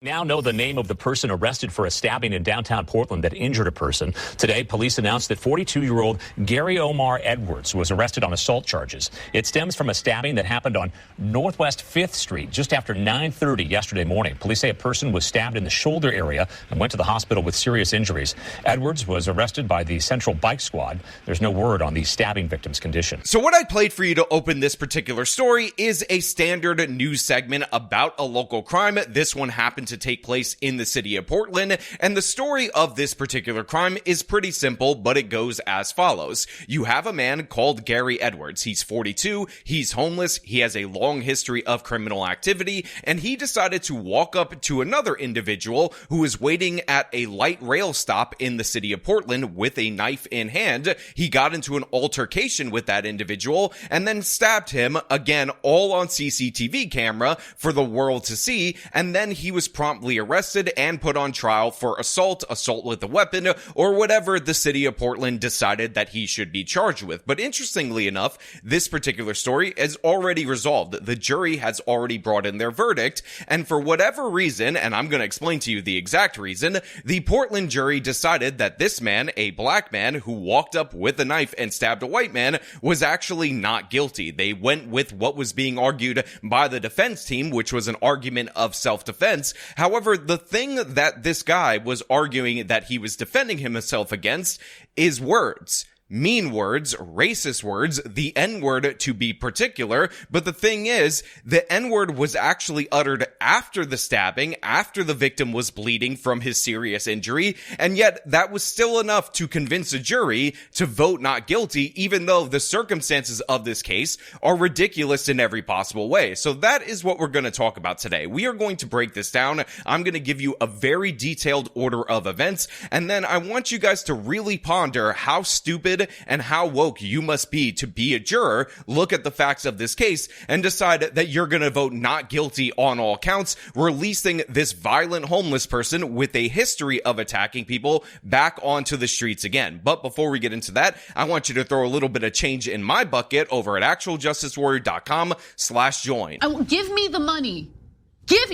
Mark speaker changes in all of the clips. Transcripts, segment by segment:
Speaker 1: Now know the name of the person arrested for a stabbing in downtown Portland that injured a person. Today, police announced that 42-year-old Gary Omar Edwards was arrested on assault charges. It stems from a stabbing that happened on Northwest 5th Street just after 9:30 yesterday morning. Police say a person was stabbed in the shoulder area and went to the hospital with serious injuries. Edwards was arrested by the Central Bike Squad. There's no word on the stabbing victim's condition.
Speaker 2: So what I played for you to open this particular story is a standard news segment about a local crime. This one happened to take place in the city of Portland, and the story of this particular crime is pretty simple, but it goes as follows. You have a man called Gary Edwards. He's 42, he's homeless, he has a long history of criminal activity, and he decided to walk up to another individual who was waiting at a light rail stop in the city of Portland with a knife in hand. He got into an altercation with that individual and then stabbed him, again, all on CCTV camera for the world to see, and then he was promptly arrested and put on trial for assault with a weapon, or whatever the city of Portland decided that he should be charged with. But interestingly enough, this particular story is already resolved. The jury has already brought in their verdict, and for whatever reason, and I'm going to explain to you the exact reason, the Portland jury decided that this man, a black man who walked up with a knife and stabbed a white man, was actually not guilty. They went with what was being argued by the defense team, which was an argument of self-defense. However, the thing that this guy was arguing that he was defending himself against is words. Mean words, racist words, the N-word to be particular, but the thing is, the N-word was actually uttered after the stabbing, after the victim was bleeding from his serious injury, and yet that was still enough to convince a jury to vote not guilty, even though the circumstances of this case are ridiculous in every possible way. So that is what we're going to talk about today. We are going to break this down. I'm going to give you a very detailed order of events, and then I want you guys to really ponder how stupid and how woke you must be to be a juror, look at the facts of this case, and decide that you're going to vote not guilty on all counts, releasing this violent homeless person with a history of attacking people back onto the streets again. But before we get into that, I want you to throw a little bit of change in my bucket over at actualjusticewarrior.com/join.
Speaker 3: Give me the money. Give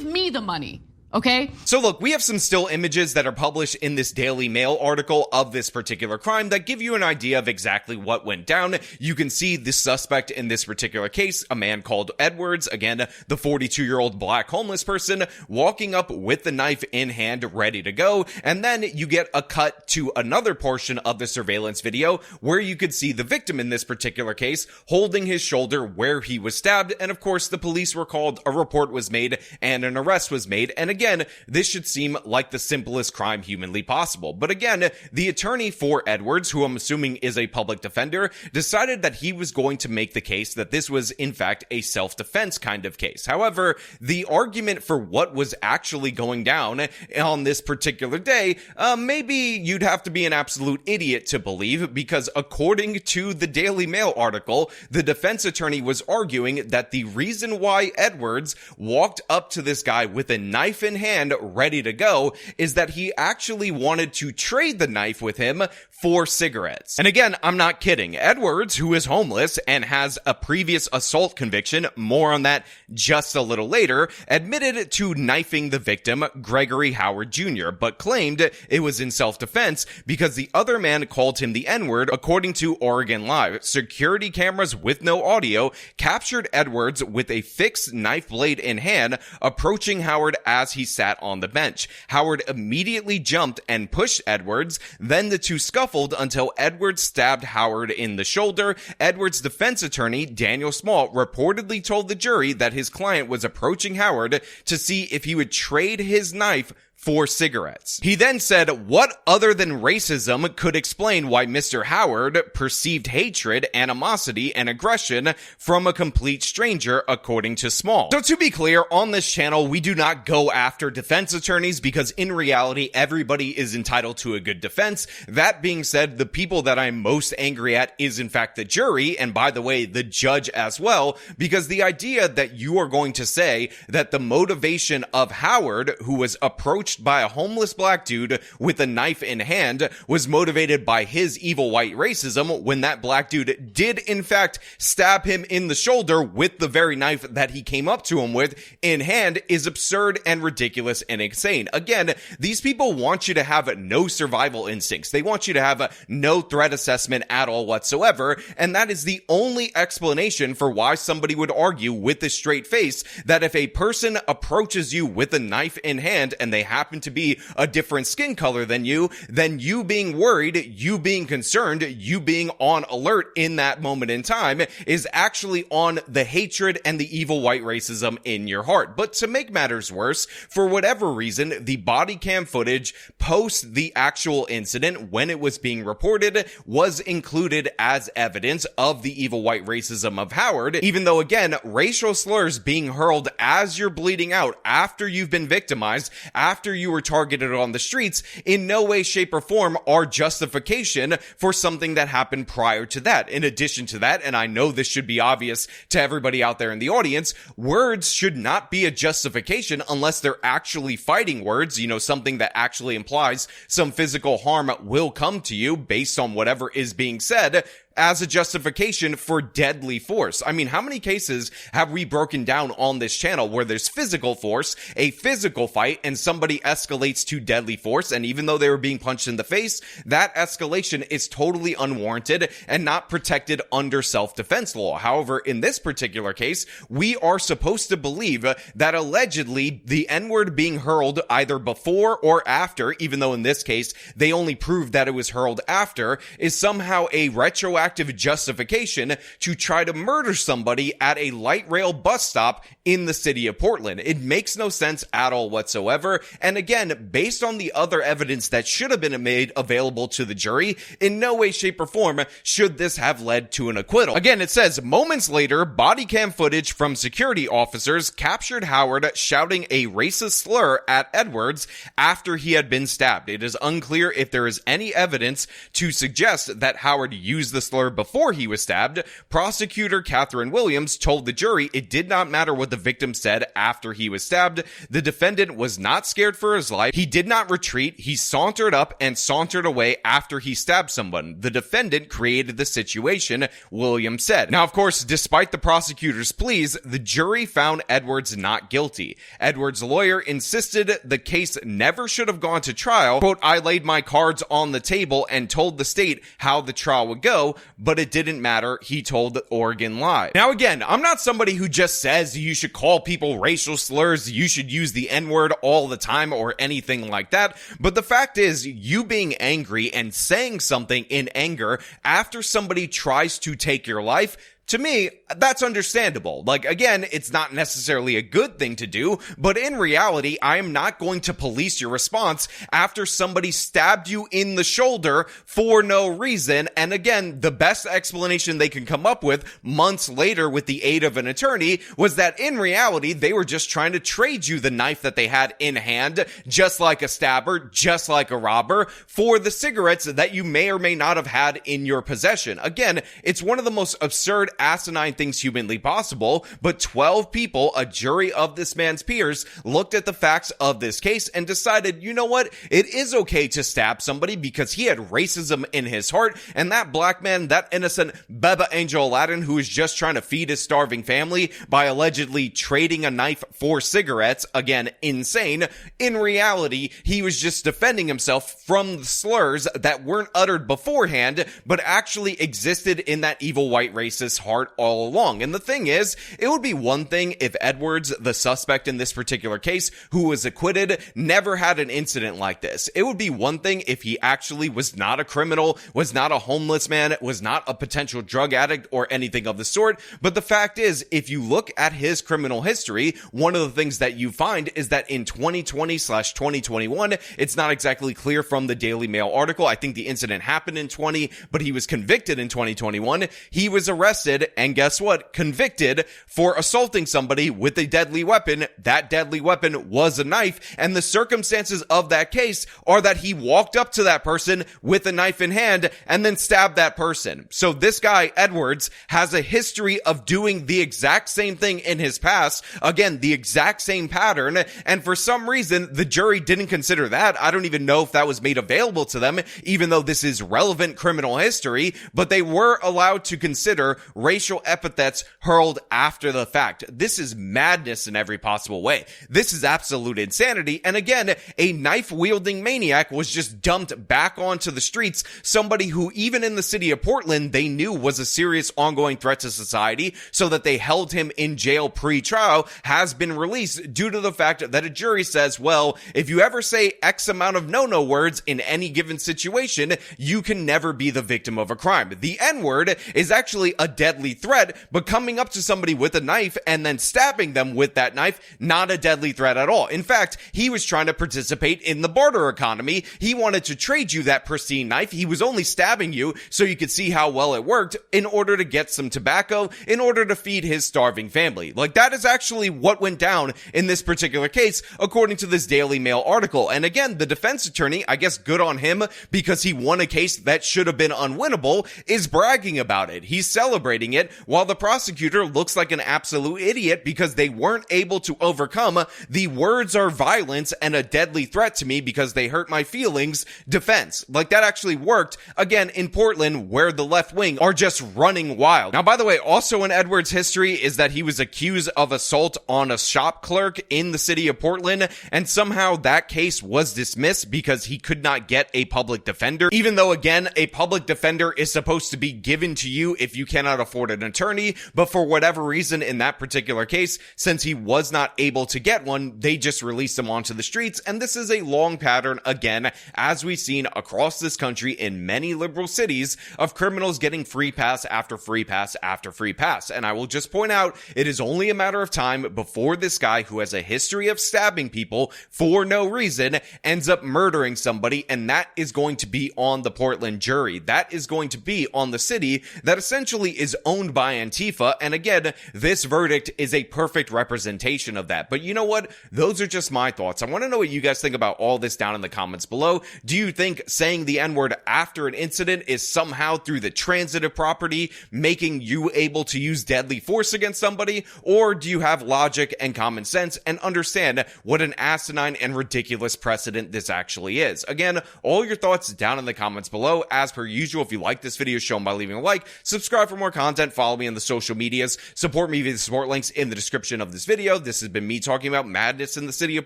Speaker 3: me the money. Okay.
Speaker 2: So look, we have some still images that are published in this Daily Mail article of this particular crime that give you an idea of exactly what went down. You can see the suspect in this particular case, a man called Edwards, again, the 42-year-old black homeless person, walking up with the knife in hand, ready to go. And then you get a cut to another portion of the surveillance video where you could see the victim in this particular case holding his shoulder where he was stabbed. And of course, the police were called, a report was made, and an arrest was made. And again, this should seem like the simplest crime humanly possible. But again, the attorney for Edwards, who I'm assuming is a public defender, decided that he was going to make the case that this was, in fact, a self-defense kind of case. However, the argument for what was actually going down on this particular day, maybe you'd have to be an absolute idiot to believe, because according to the Daily Mail article, the defense attorney was arguing that the reason why Edwards walked up to this guy with a knife in hand ready to go is that he actually wanted to trade the knife with him for cigarettes. And again, I'm not kidding. Edwards, who is homeless and has a previous assault conviction, more on that just a little later, admitted to knifing the victim, Gregory Howard Jr., but claimed it was in self-defense because the other man called him the N-word. According to Oregon Live, security cameras with no audio captured Edwards with a fixed knife blade in hand approaching Howard as he sat on the bench. Howard immediately jumped and pushed Edwards, then the two scuffled until Edwards stabbed Howard in the shoulder. Edwards' defense attorney, Daniel Small, reportedly told the jury that his client was approaching Howard to see if he would trade his knife for cigarettes. He then said, what other than racism could explain why Mr. Howard perceived hatred, animosity, and aggression from a complete stranger, according to Small. So to be clear, on this channel, we do not go after defense attorneys because in reality, everybody is entitled to a good defense. That being said, the people that I'm most angry at is in fact the jury, and by the way, the judge as well, because the idea that you are going to say that the motivation of Howard, who was approaching approached by a homeless black dude with a knife in hand was motivated by his evil white racism when that black dude did in fact stab him in the shoulder with the very knife that he came up to him with in hand is absurd and ridiculous and insane. Again, these people want you to have no survival instincts. They want you to have no threat assessment at all whatsoever, and that is the only explanation for why somebody would argue with a straight face that if a person approaches you with a knife in hand and they happen to be a different skin color than you, then you being worried, you being concerned, you being on alert in that moment in time is actually on the hatred and the evil white racism in your heart. But to make matters worse, for whatever reason, the body cam footage post the actual incident when it was being reported was included as evidence of the evil white racism of Howard, even though again, racial slurs being hurled as you're bleeding out, after you've been victimized, after you were targeted on the streets, in no way, shape, or form are justification for something that happened prior to that. In addition to that, and I know this should be obvious to everybody out there in the audience, words should not be a justification unless they're actually fighting words, something that actually implies some physical harm will come to you based on whatever is being said, as a justification for deadly force. I mean, how many cases have we broken down on this channel where there's physical force, a physical fight, and somebody escalates to deadly force, and even though they were being punched in the face, that escalation is totally unwarranted and not protected under self-defense law. However, in this particular case, we are supposed to believe that allegedly the N-word being hurled either before or after, even though in this case they only proved that it was hurled after, is somehow a retroactive justification to try to murder somebody at a light rail bus stop in the city of Portland. It makes no sense at all whatsoever. And again, based on the other evidence that should have been made available to the jury, in no way, shape, or form should this have led to an acquittal. Again, it says, moments later, body cam footage from security officers captured Howard shouting a racist slur at Edwards after he had been stabbed. It is unclear if there is any evidence to suggest that Howard used the slur before he was stabbed. Prosecutor Catherine Williams told the jury it did not matter what the victim said after he was stabbed. The defendant was not scared for his life. He did not retreat. He sauntered up and sauntered away after he stabbed someone. The defendant created the situation, Williams said. Now, of course, despite the prosecutor's pleas, the jury found Edwards not guilty. Edwards' lawyer insisted the case never should have gone to trial. Quote, I laid my cards on the table and told the state how the trial would go, but it didn't matter, he told Oregon Live. Now again, I'm not somebody who just says you should call people racial slurs, you should use the N-word all the time or anything like that, but the fact is, you being angry and saying something in anger after somebody tries to take your life, to me, that's understandable. Like, again, it's not necessarily a good thing to do, but in reality, I am not going to police your response after somebody stabbed you in the shoulder for no reason. And again, the best explanation they can come up with months later with the aid of an attorney was that in reality, they were just trying to trade you the knife that they had in hand, just like a stabber, just like a robber, for the cigarettes that you may or may not have had in your possession. Again, it's one of the most absurd, asinine things humanly possible, but 12 people, a jury of this man's peers, looked at the facts of this case and decided, you know what, it is okay to stab somebody because he had racism in his heart, and that black man, that innocent Beba Angel Aladdin who was just trying to feed his starving family by allegedly trading a knife for cigarettes, again, insane. In reality, he was just defending himself from the slurs that weren't uttered beforehand, but actually existed in that evil white racist heart all along. And the thing is, it would be one thing if Edwards, the suspect in this particular case, who was acquitted, never had an incident like this. It would be one thing if he actually was not a criminal, was not a homeless man, was not a potential drug addict or anything of the sort. But the fact is, if you look at his criminal history, one of the things that you find is that in 2020/2021, it's not exactly clear from the Daily Mail article. I think the incident happened in 20, but he was convicted in 2021. He was arrested arrested and guess what? Convicted for assaulting somebody with a deadly weapon. That deadly weapon was a knife, and the circumstances of that case are that he walked up to that person with a knife in hand and then stabbed that person. So this guy, Edwards, has a history of doing the exact same thing in his past. Again, the exact same pattern, and for some reason, the jury didn't consider that. I don't even know if that was made available to them, even though this is relevant criminal history, but they were allowed to consider racial epithets hurled after the fact. This is madness in every possible way. This is absolute insanity, and again, a knife-wielding maniac was just dumped back onto the streets, somebody who even in the city of Portland, they knew was a serious ongoing threat to society, so that they held him in jail pre-trial, has been released due to the fact that a jury says, well, if you ever say X amount of no-no words in any given situation, you can never be the victim of a crime. The N-word is actually a deadly threat, but coming up to somebody with a knife and then stabbing them with that knife, not a deadly threat at all. In fact, he was trying to participate in the barter economy. He wanted to trade you that pristine knife. He was only stabbing you so you could see how well it worked in order to get some tobacco, in order to feed his starving family. Like, that is actually what went down in this particular case, according to this Daily Mail article. And again, the defense attorney, I guess good on him, because he won a case that should have been unwinnable, is bragging about it. He's celebrating it, while the prosecutor looks like an absolute idiot because they weren't able to overcome the words are violence and a deadly threat to me because they hurt my feelings defense. Like, that actually worked, again, in Portland, where the left wing are just running wild. Now, by the way, also in Edwards' history is that he was accused of assault on a shop clerk in the city of Portland, and somehow that case was dismissed because he could not get a public defender, even though, again, a public defender is supposed to be given to you if you cannot afford an attorney, but for whatever reason in that particular case, since he was not able to get one, they just released him onto the streets, and this is a long pattern, again, as we've seen across this country in many liberal cities, of criminals getting free pass after free pass after free pass. And I will just point out, it is only a matter of time before this guy who has a history of stabbing people for no reason ends up murdering somebody, and that is going to be on the Portland jury. That is going to be on the city that essentially is owned by Antifa, and again, this verdict is a perfect representation of that. But you know what? Those are just my thoughts. I want to know what you guys think about all this down in the comments below. Do you think saying the N-word after an incident is somehow through the transitive property making you able to use deadly force against somebody? Or do you have logic and common sense and understand what an asinine and ridiculous precedent this actually is? Again, all your thoughts down in the comments below. As per usual, if you like this video, show them by leaving a like, subscribe for more content, follow me on the social medias, support me via the support links in the description of this video. This has been me talking about madness in the city of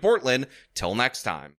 Speaker 2: Portland. Till next time.